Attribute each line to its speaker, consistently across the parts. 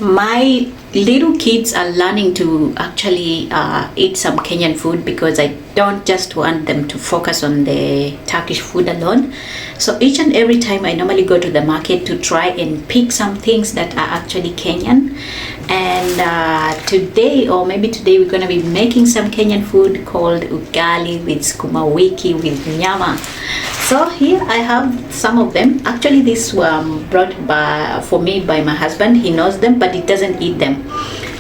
Speaker 1: My little kids are learning to actually eat some Kenyan food because I don't just want them to focus on the Turkish food alone. So each and every time I normally go to the market to try and pick some things that are actually Kenyan. And today, or maybe today, we're going to be making some Kenyan food called ugali with sukuma wiki with nyama. So here I have some of them. Actually, this brought for me by my husband. He knows them, but he doesn't eat them.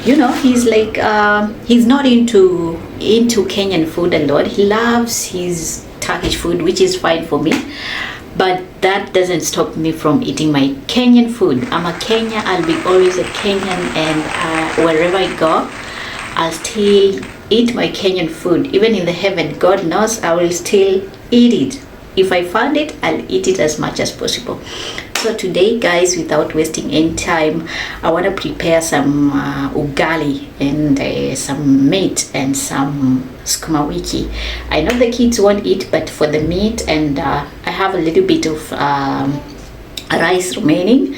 Speaker 1: You know, he's like he's not into Kenyan food a lot. He loves his Turkish food, which is fine for me. But that doesn't stop me from eating my Kenyan food. I'm a Kenyan. I'll be always a Kenyan, and wherever I go, I'll still eat my Kenyan food. Even in the heaven, God knows I will still eat it. If I find it, I'll eat it as much as possible. So today, guys, without wasting any time, I want to prepare some ugali and some meat and some sukuma wiki. I know the kids won't eat, but for the meat, and I have a little bit of rice remaining.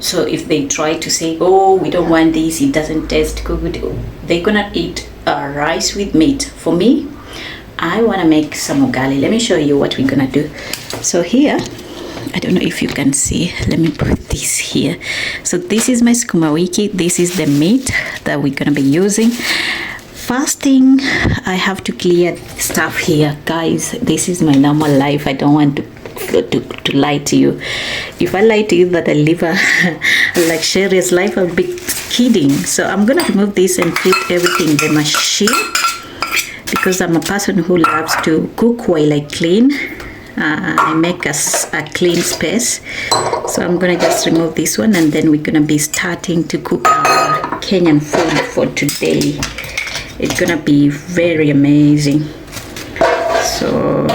Speaker 1: So if they try to say, oh, we don't want this, it doesn't taste good, they're gonna eat rice with meat. For me, I want to make some ugali. Let me show you what we're gonna do. So here, I don't know if you can see, let me put this here. So this is my sukuma wiki. This is the meat that we're gonna be using. First thing, I have to clear stuff here, guys. This is my normal life. I don't want to lie to you. If I lie to you that I live a luxurious life, I'll be kidding. So I'm gonna remove this and put everything in the machine, because I'm a person who loves to cook while I clean. I make a clean space. So I'm gonna just remove this one, and then we're gonna be starting to cook our Kenyan food for today. It's gonna be very amazing. So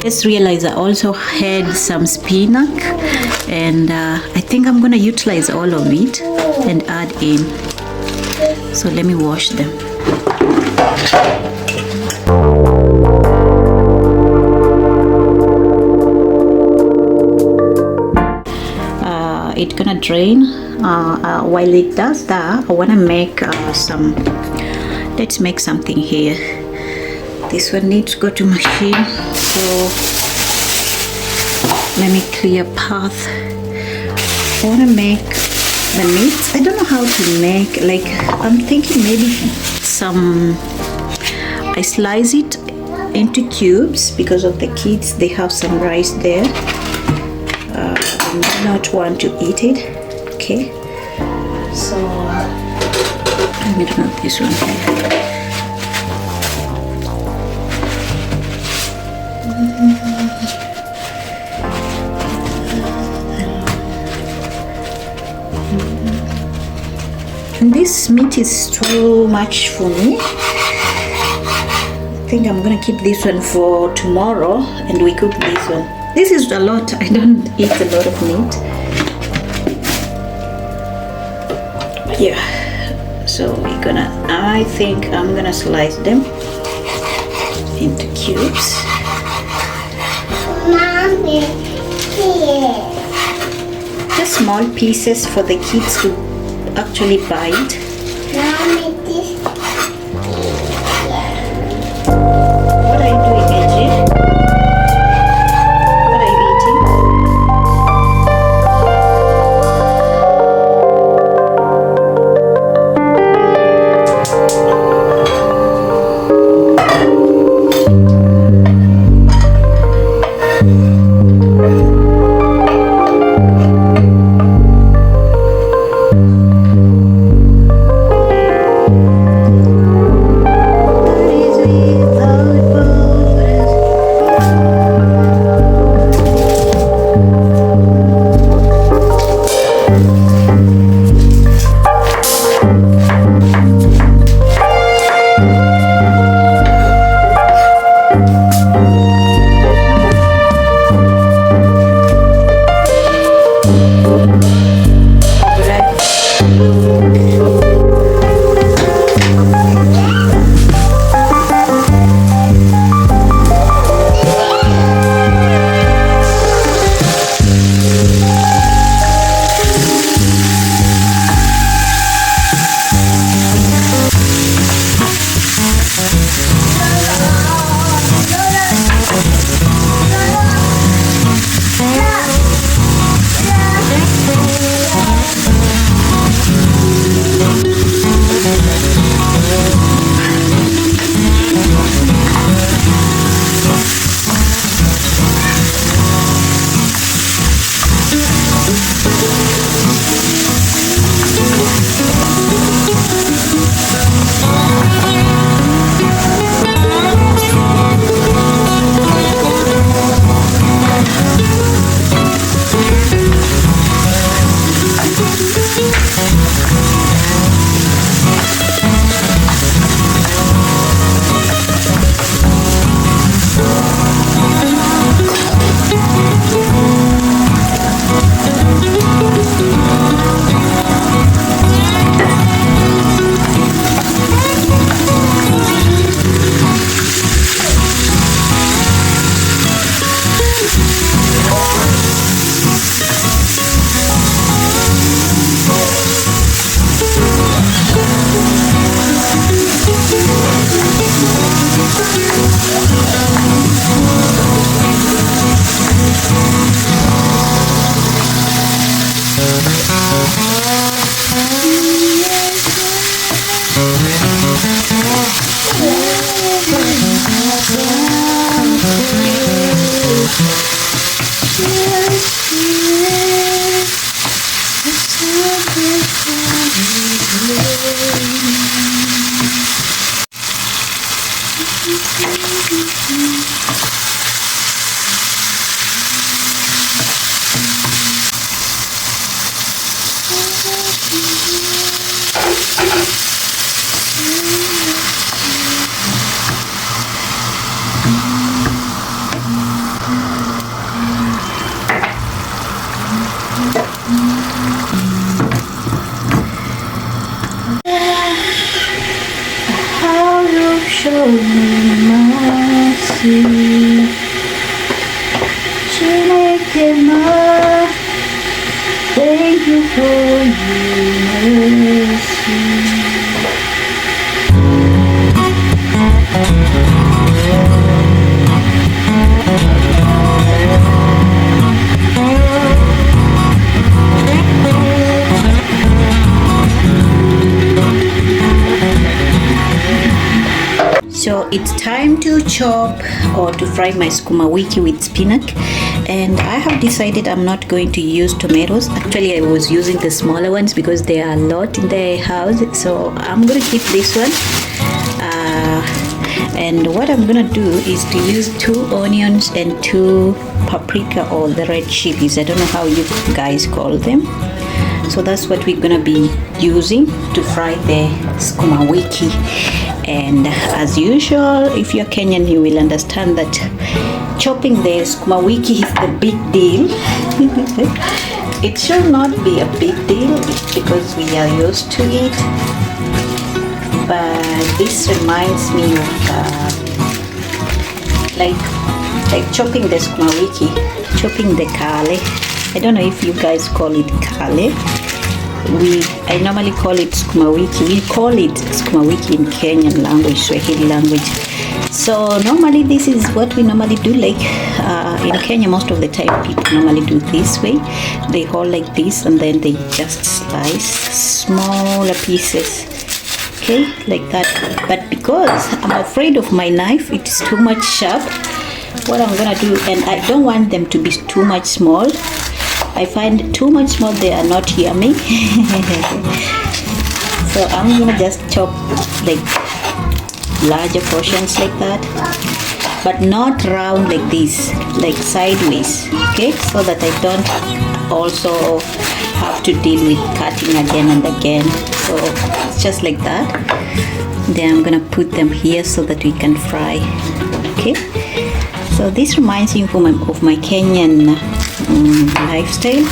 Speaker 1: just realized I also had some spinach, and I think I'm gonna utilize all of it and add in. So let me wash them. It's gonna drain. While it does that, I wanna make let's make something here. This one needs to go to machine, so let me clear path. I want to make the meat. I don't know how to make, like, I'm thinking maybe I slice it into cubes because of the kids. They have some rice there. I do not want to eat it. Okay, so let me remove this one here. And this meat is too much for me. I think I'm gonna keep this one for tomorrow, and we cook this one. This is a lot. I don't eat a lot of meat. Yeah, so I think I'm gonna slice them into cubes.
Speaker 2: Mommy,
Speaker 1: Just small pieces for the kids to actually bite.
Speaker 2: Mommy, this.
Speaker 1: What are you doing, AJ? What are you eating? How you show me mercy, Chinekema, thank you for your mercy. So it's time to chop or to fry my sukuma wiki with spinach, and I have decided I'm not going to use tomatoes. Actually, I was using the smaller ones because there are a lot in the house, so I'm gonna keep this one. And what I'm gonna do is to use 2 onions and 2 paprika or the red chilies. I don't know how you guys call them. So that's what we're gonna be using to fry the sukuma wiki. And as usual, if you're Kenyan, you will understand that chopping the sukuma wiki is the big deal. It should not be a big deal because we are used to it, but this reminds me of like chopping the sukuma wiki, chopping the kale. I don't know if you guys call it kale. I normally call it sukuma wiki. We call it sukuma wiki in Kenyan language, Swahili language. So normally this is what we normally do. Like in Kenya, most of the time people normally do this way. They hold like this and then they just slice smaller pieces. Okay, like that. But because I'm afraid of my knife, it's too much sharp. What I'm gonna do, and I don't want them to be too much small. I find too much small, they are not yummy. So I'm gonna just chop like larger portions like that, but not round like this, like sideways, okay, so that I don't also have to deal with cutting again and again. So it's just like that. Then I'm gonna put them here so that we can fry. Okay, so this reminds me of my Kenyan lifestyle.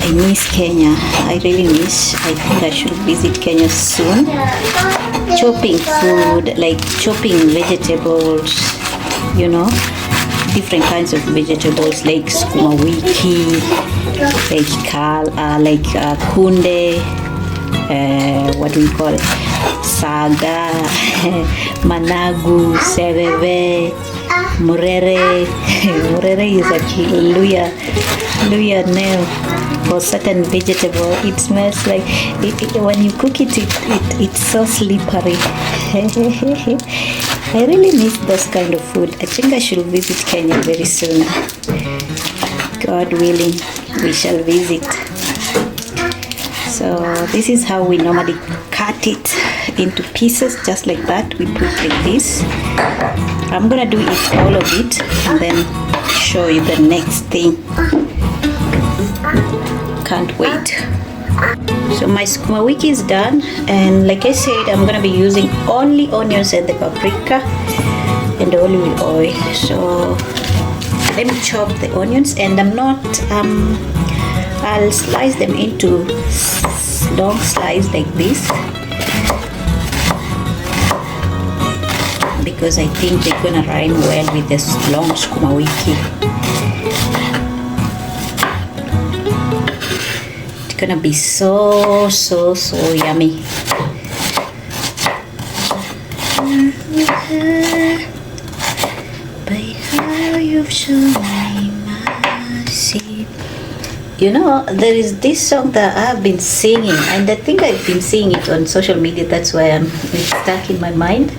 Speaker 1: I miss Kenya. I really miss. I think I should visit Kenya soon. Chopping food, like chopping vegetables, you know, different kinds of vegetables like sukuma wiki, like kunde, what do we call it? Saga, managu, sereve, murere. Murere is a Luya name for certain vegetable. It smells like when you cook it, it's so slippery. I really miss those kind of food. I think I should visit Kenya very soon. God willing, we shall visit. So this is how we normally cut it into pieces, just like that. We put like this. I'm gonna do it, all of it, and then show you the next thing. Can't wait. So my sukuma wiki is done, and like I said, I'm gonna be using only onions and the paprika and olive oil. So let me chop the onions, and I'll slice them into long slices like this, because I think they're gonna rhyme well with this long sukuma wiki. It's gonna be so yummy. By how you've shown me mercy. You know, there is this song that I've been singing, and I think I've been singing it on social media. That's why it's stuck in my mind.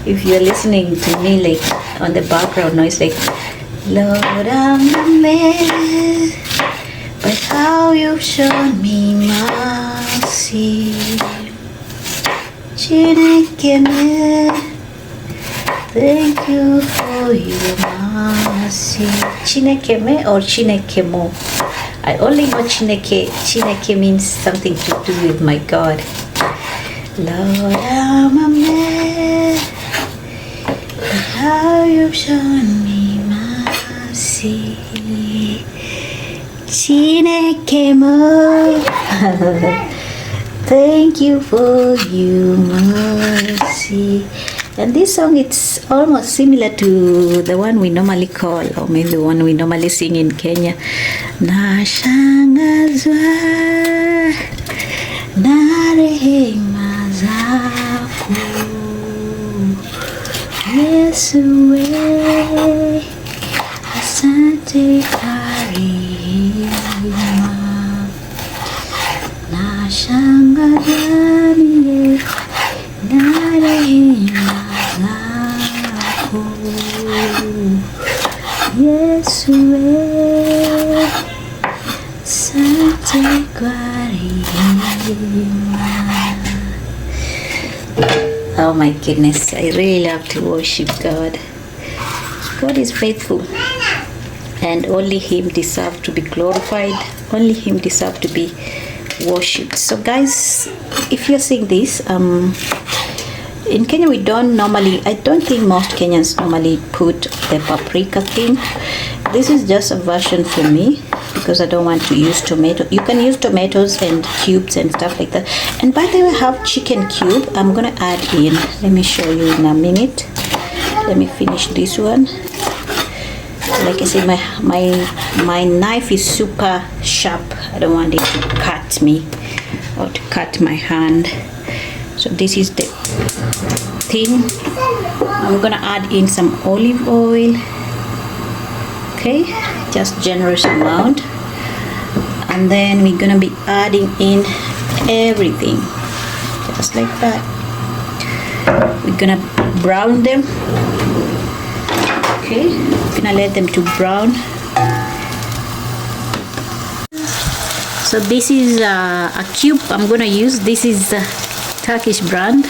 Speaker 1: If you're listening to me like on the background noise, like Lord, I'm amazed by how you've shown me mercy. mercy. Chinekeme, thank you for your mercy. Chinekeme or Chinekemo? I only know Chineke. Chineke means something to do with my God. Lord, I'm amazed at how you've shown me mercy. Chinekemo, thank you for your mercy. And this song, it's almost similar to the one we normally call, or maybe the one we normally sing in Kenya. Nashangazwa na rehema zako Yesu we, asante kwa rehema. Nashangazwa niye na rehema zako Yesu we, asante kwa rehema. Oh my goodness, I really love to worship God. God is faithful and only Him deserves to be glorified. Only Him deserves to be worshipped. So guys, if you're seeing this, in Kenya we don't normally, I don't think most Kenyans normally put the paprika thing. This is just a version for me because I don't want to use tomato. You can use tomatoes and cubes and stuff like that. And by the way, I have chicken cube. I'm gonna add in. Let me show you in a minute. Let me finish this one. Like I said, my knife is super sharp. I don't want it to cut me or to cut my hand. So this is the thing. I'm gonna add in some olive oil. Okay, just generous amount. And then we're gonna be adding in everything, just like that. We're gonna brown them. Okay, I'm gonna let them to brown. So this is a cube I'm gonna use. This is the Turkish brand.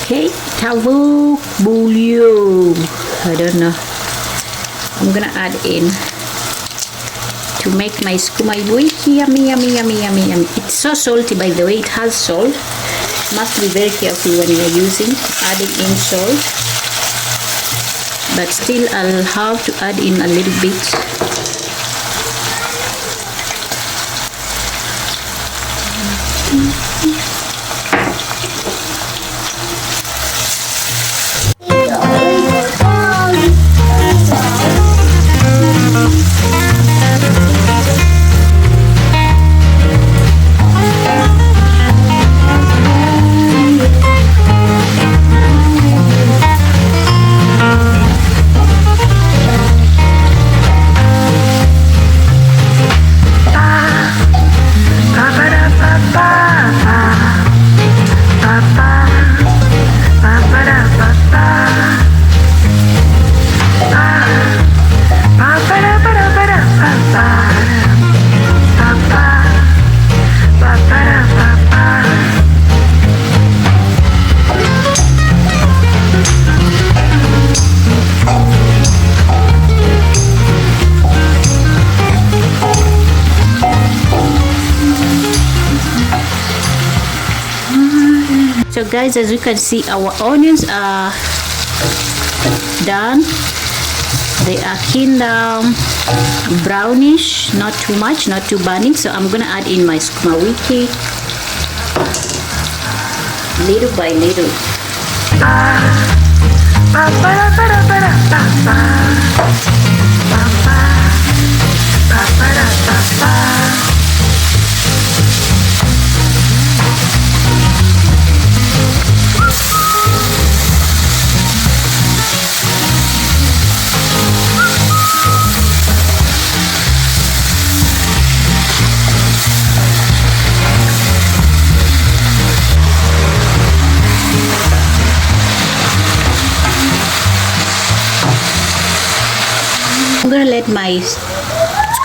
Speaker 1: Okay, tavuk bouillon. I don't know. I'm gonna add in to make my sukuma wiki yummy, yummy, yummy, yummy, yummy. It's so salty, by the way. It has salt. Must be very careful when you're adding in salt. But still, I'll have to add in a little bit. So guys, as you can see, our onions are done. They are kind brownish, not too much, not too burning. So I'm gonna add in my sukuma wiki little by little. I'm gonna let my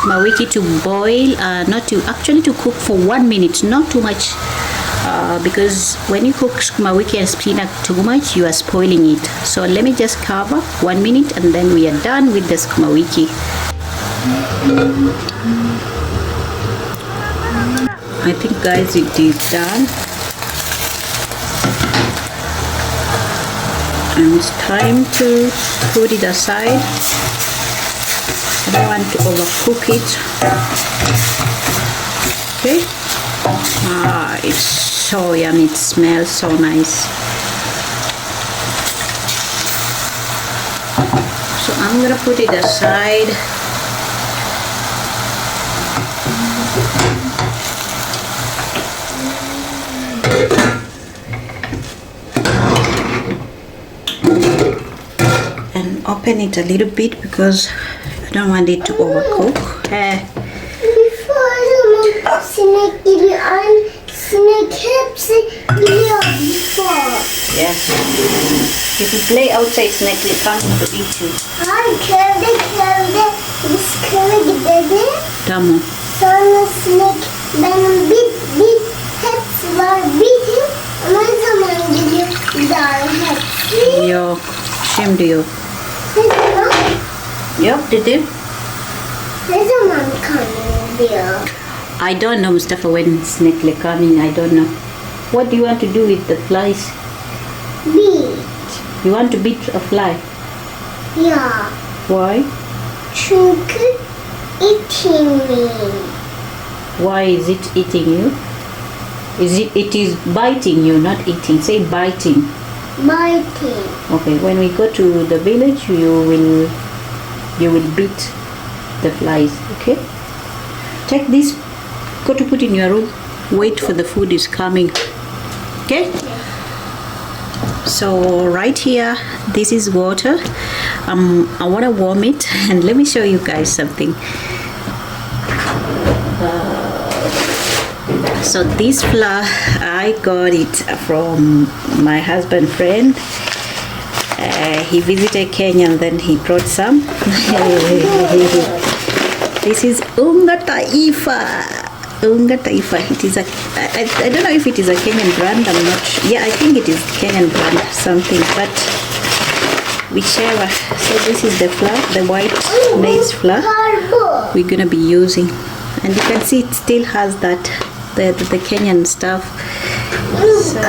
Speaker 1: sukuma wiki to boil, not to actually to cook for 1 minute, not too much, because when you cook sukuma wiki and spinach too much, you are spoiling it. So let me just cover 1 minute and then we are done with the sukuma wiki. I think guys it is done, and it's time to put it aside. I don't want to overcook it. Okay. It's so yummy, it smells so nice. So I'm gonna put it aside. And open it a little bit because I don't want it to overcook.
Speaker 2: Sinek gibi sinek hepsi geliyor before.
Speaker 1: Yeah. If you play outside, snake will come to eat you.
Speaker 2: Hayır, köyde biz köye gidelim.
Speaker 1: Tamam.
Speaker 2: Sonra sinek benim bit hepsi var bitim. Ne zaman geliyor daha hepsi?
Speaker 1: Yok. Şimdi yok.
Speaker 2: Ne zaman?
Speaker 1: Yok dedim.
Speaker 2: Ne zaman kalıyor?
Speaker 1: I don't know, Mustafa, when snake are coming. I don't know. What do you want to do with the flies?
Speaker 2: Beat.
Speaker 1: You want to beat a fly?
Speaker 2: Ya.
Speaker 1: Why?
Speaker 2: Çünkü eating me.
Speaker 1: Why is it eating you? It is biting you, not eating. Say biting.
Speaker 2: Biting.
Speaker 1: Okay, when we go to the village, you will beat the flies, okay? Take this, go to put in your room. Wait for the food is coming. Okay? So right here, this is water. I want to warm it, and let me show you guys something. So this flour, I got it from my husband friend. He visited Kenya and then he brought some. This is unga taifa. Unga taifa. It is I don't know if it is a Kenyan brand. I'm not sure. Yeah, I think it is Kenyan brand something, but whichever. So this is the flour, the white maize flour we're gonna be using, and you can see it still has that the Kenyan stuff. So,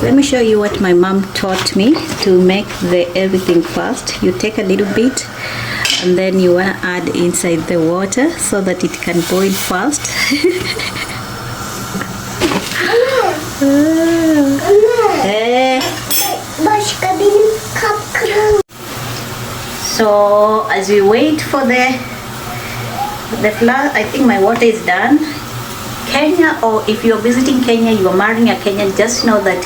Speaker 1: let me show you what my mom taught me to make everything fast. You take a little bit and then you want to add inside the water so that it can boil fast. So as we wait for the flour, I think my water is done. Kenya, or if you're visiting Kenya, you are marrying a Kenyan, just know that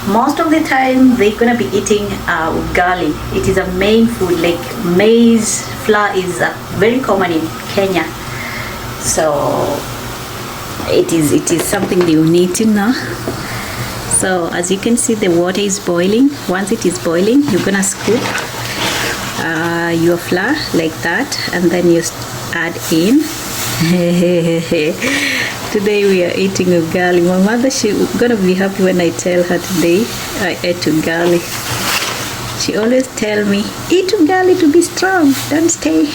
Speaker 1: most of the time they're gonna be eating ugali. It is a main food, like maize flour is very common in Kenya. So it is something you need to know. So as you can see, the water is boiling. Once it is boiling, you're gonna scoop your flour like that, and then you add in. Today we are eating ugali. My mother, she's gonna be happy when I tell her today I ate ugali. She always tell me, eat ugali to be strong, don't stay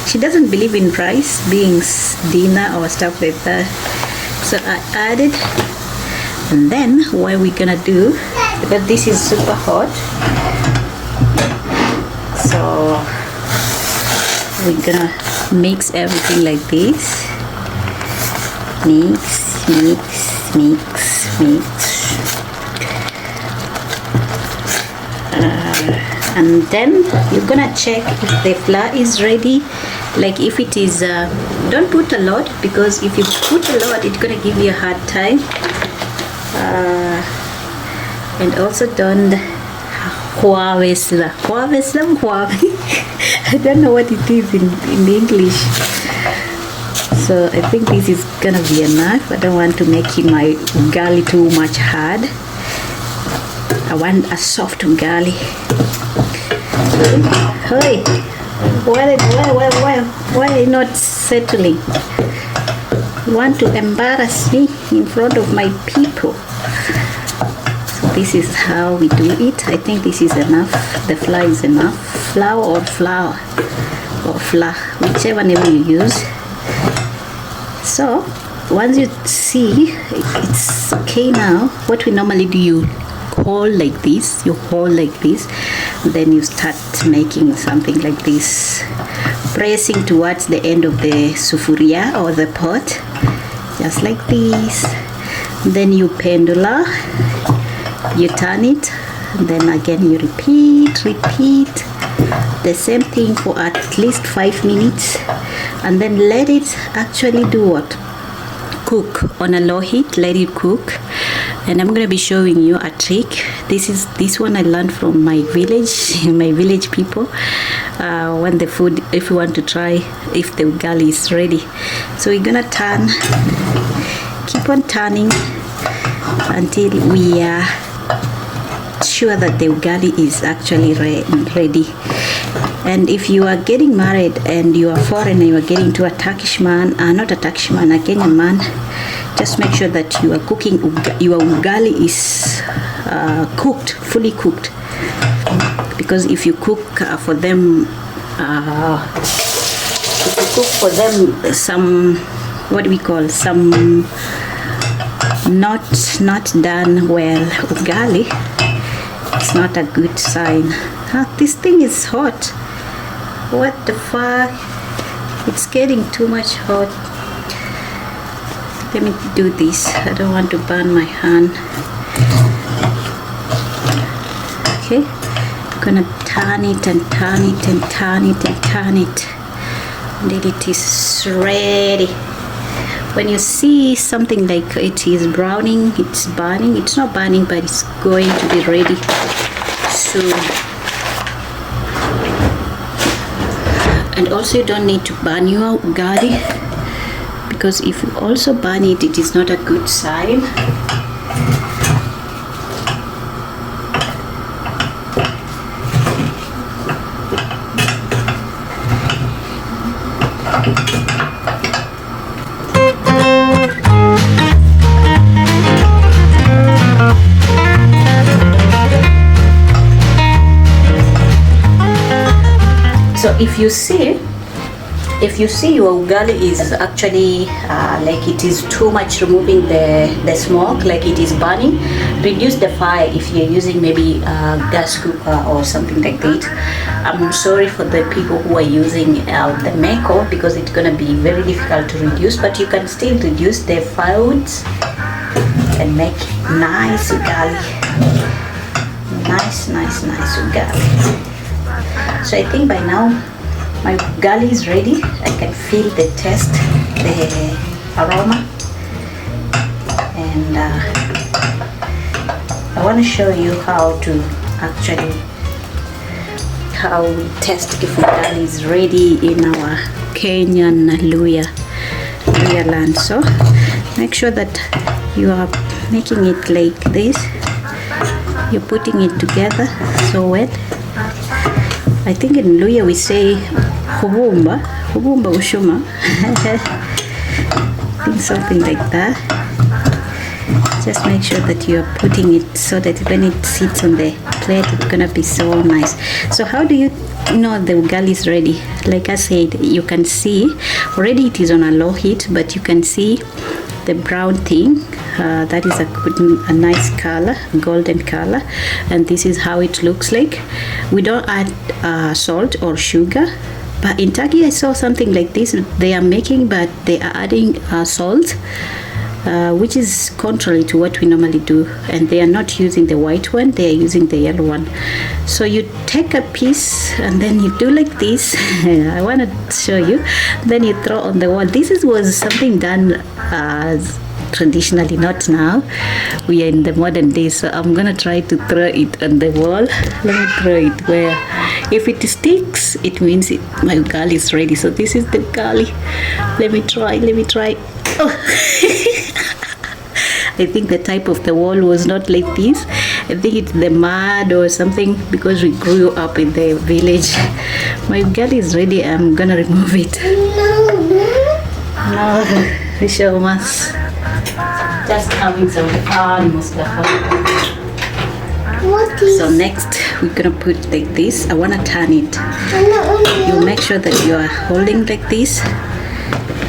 Speaker 1: she doesn't believe in rice being dinner or stuff like that. So I added, and then what we're gonna do, because this is super hot, so we're gonna mix everything like this. Mix, mix, mix, mix. And then you're gonna check if the flour is ready. Like if it is, don't put a lot, because if you put a lot, it's gonna give you a hard time. And also don't I don't know what it is in English. So I think this is gonna be enough. I don't want to make my ugali too much hard. I want a soft ugali. Hey, why are you not settling? You want to embarrass me in front of my people. So this is how we do it. I think this is enough. The flour is enough. Flour or flour or flour, whichever name you use. So once you see it's okay now, what we normally do, you hold like this, then you start making something like this, pressing towards the end of the sufuria or the pot, just like this. Then you pendula, you turn it, then again you repeat the same thing for at least 5 minutes, and then let it actually do what? Cook on a low heat. Let it cook. And I'm gonna be showing you a trick. This one I learned from my village people. When the food, if you want to try if the ugali is ready, so we're gonna keep on turning until we are sure that the ugali is actually ready. And if you are getting married and you are foreign and you are getting to a Turkish man, not a Turkish man, a Kenyan man, just make sure that you are cooking, your ugali is fully cooked. Because if you cook for them, some, what do we call, some not done well ugali, it's not a good sign. This thing is hot. What the fuck? It's getting too much hot. Let me do this. I don't want to burn my hand. Okay, I'm gonna turn it and turn it and turn it and turn it until it is ready. When you see something like it is browning, it's burning. It's not burning, but it's going to be ready soon. And also you don't need to burn your ugali, because if you also burn it, it is not a good sign. So if you see your ugali is actually like it is too much removing the smoke, like it is burning, reduce the fire if you're using maybe a gas cooker or something like that. I'm sorry for the people who are using the meko, because it's gonna be very difficult to reduce, but you can still reduce the firewoods and make nice ugali. Nice ugali. So I think by now my ugali is ready. I can feel the taste, the aroma, and I want to show you how we test if ugali is ready in our Kenyan Luya land. So make sure that you are making it like this. You're putting it together so well. I think in Luya we say hubumba ushuma. I think something like that. Just make sure that you are putting it so that when it sits on the plate, it's gonna be so nice. So how do you know the ugali is ready? Like I said, you can see already it is on a low heat, but you can see the brown thing. That is a nice color, golden color, and this is how it looks like. We don't add salt or sugar, but in Turkey I saw something like this they are making, but they are adding salt, which is contrary to what we normally do, and they are not using the white one, they are using the yellow one. So you take a piece and then you do like this. I want to show you. Then you throw on the wall. This was something done traditionally, not now. We are in the modern days, so I'm gonna try to throw it on the wall. Let me throw it where, if it sticks, it means my ugali is ready. So this is the ugali. Let me try. Oh. I think the type of the wall was not like this, I think it's the mud or something because we grew up in the village. My ugali is ready. I'm gonna remove it. No, show us. Just having some fun, Mustafa. So next we're gonna put like this. I wanna turn it. You make sure that you are holding like this.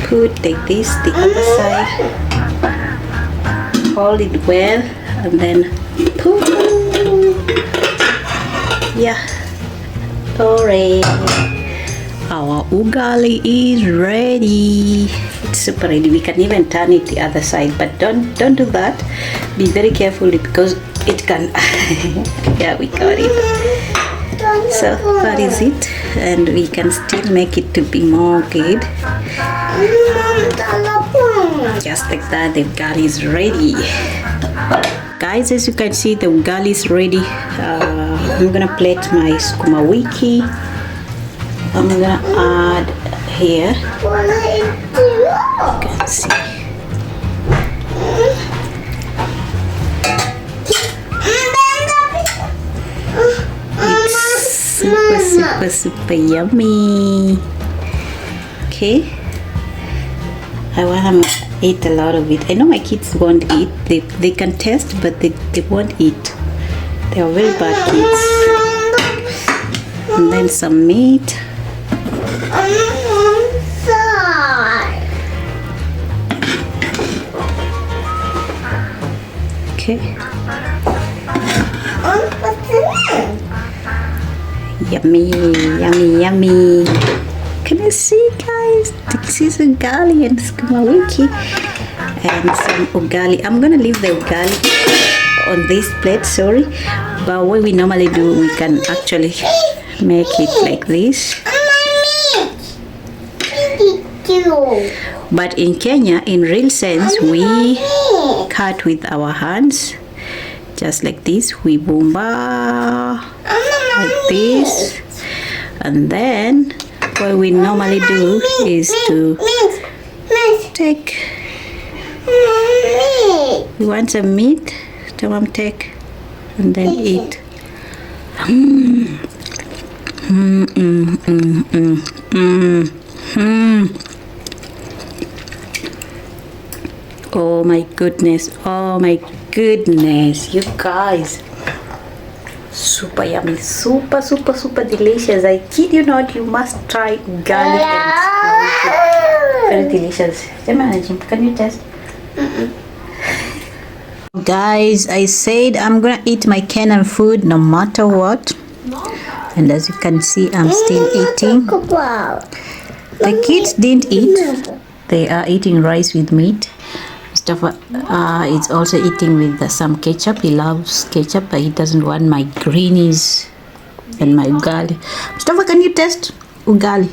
Speaker 1: Put like this the other side. Hold it well and then put. Yeah. Alright. Our ugali is ready. It's super ready. We can even turn it the other side, but don't do that. Be very careful because it can. Yeah, we got it. So that is it, and we can still make it to be more good. Just like that, the ugali is ready. Guys, as you can see, the ugali is ready. I'm gonna plate my sukuma wiki. I'm gonna add here. You can see. It's super yummy. Okay. I want to eat a lot of it. I know my kids won't eat. They can taste, but they won't eat. They are very bad kids. And then some meat. Okay. Yummy, yummy, yummy. Can you see, guys? This is ugali and sukuma wiki and some ugali. I'm gonna leave the ugali on this plate, sorry. But what we normally do, we can actually make it like this. But in Kenya, in real sense, we cut with our hands, just like this. We boomba like this, and then what we normally do is to take. You want some meat? Tamam, take, and then eat. Oh my goodness, oh my goodness, you guys. Super yummy, super delicious. I kid you not, you must try ugali and very delicious. Can you test? Guys, I said I'm gonna eat my Kenyan food no matter what, and as you can see, I'm still eating. The kids didn't eat. They are eating rice with meat. Mustafa is also eating with some ketchup. He loves ketchup, but he doesn't want my greenies and my ugali. Mustafa, can you taste ugali?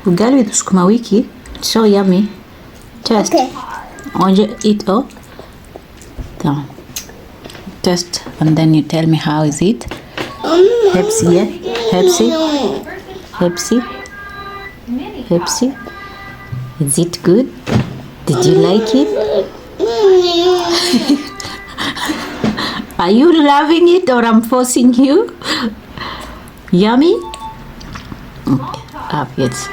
Speaker 1: Ugali with sukuma wiki. It's so yummy. Taste. Okay. Eat all. Down. Taste, and then you tell me how is it. Pepsi, yeah? Pepsi. Is it good? Did you like it? Are you loving it or I'm forcing you? Yummy? Okay, obvious.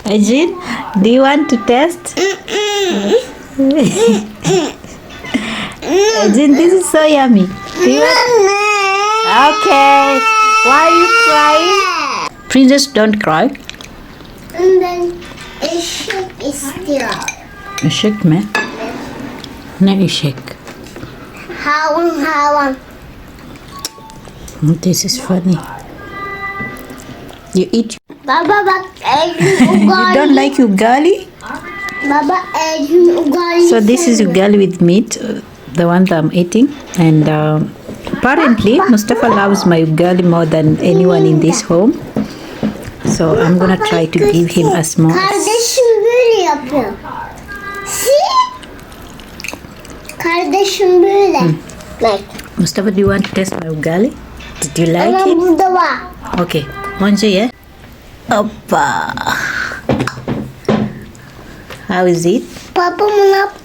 Speaker 1: Ajin, do you want to test? Ajin, this is so yummy. Do you want? Okay. Why are you crying? Princess, don't cry.
Speaker 2: And then a shake is still.
Speaker 1: A shake, man. No, a shake.
Speaker 2: How?
Speaker 1: This is funny. You eat.
Speaker 2: Baba,
Speaker 1: You don't like ugali?
Speaker 2: Baba, ugali.
Speaker 1: So this is ugali with meat, the one that I'm eating, and apparently Mustafa loves my ugali more than anyone in this home. So I'm gonna try to give him a small.
Speaker 2: Kardeşim böyle yapıyor. See? Kardeşim böyle. Like.
Speaker 1: Mustafa, do you want to taste my ugali? Did you like
Speaker 2: Ama
Speaker 1: it?
Speaker 2: burada var.
Speaker 1: Okay, once yeah. Oppa. How is it?
Speaker 2: Papa, ne yaptı?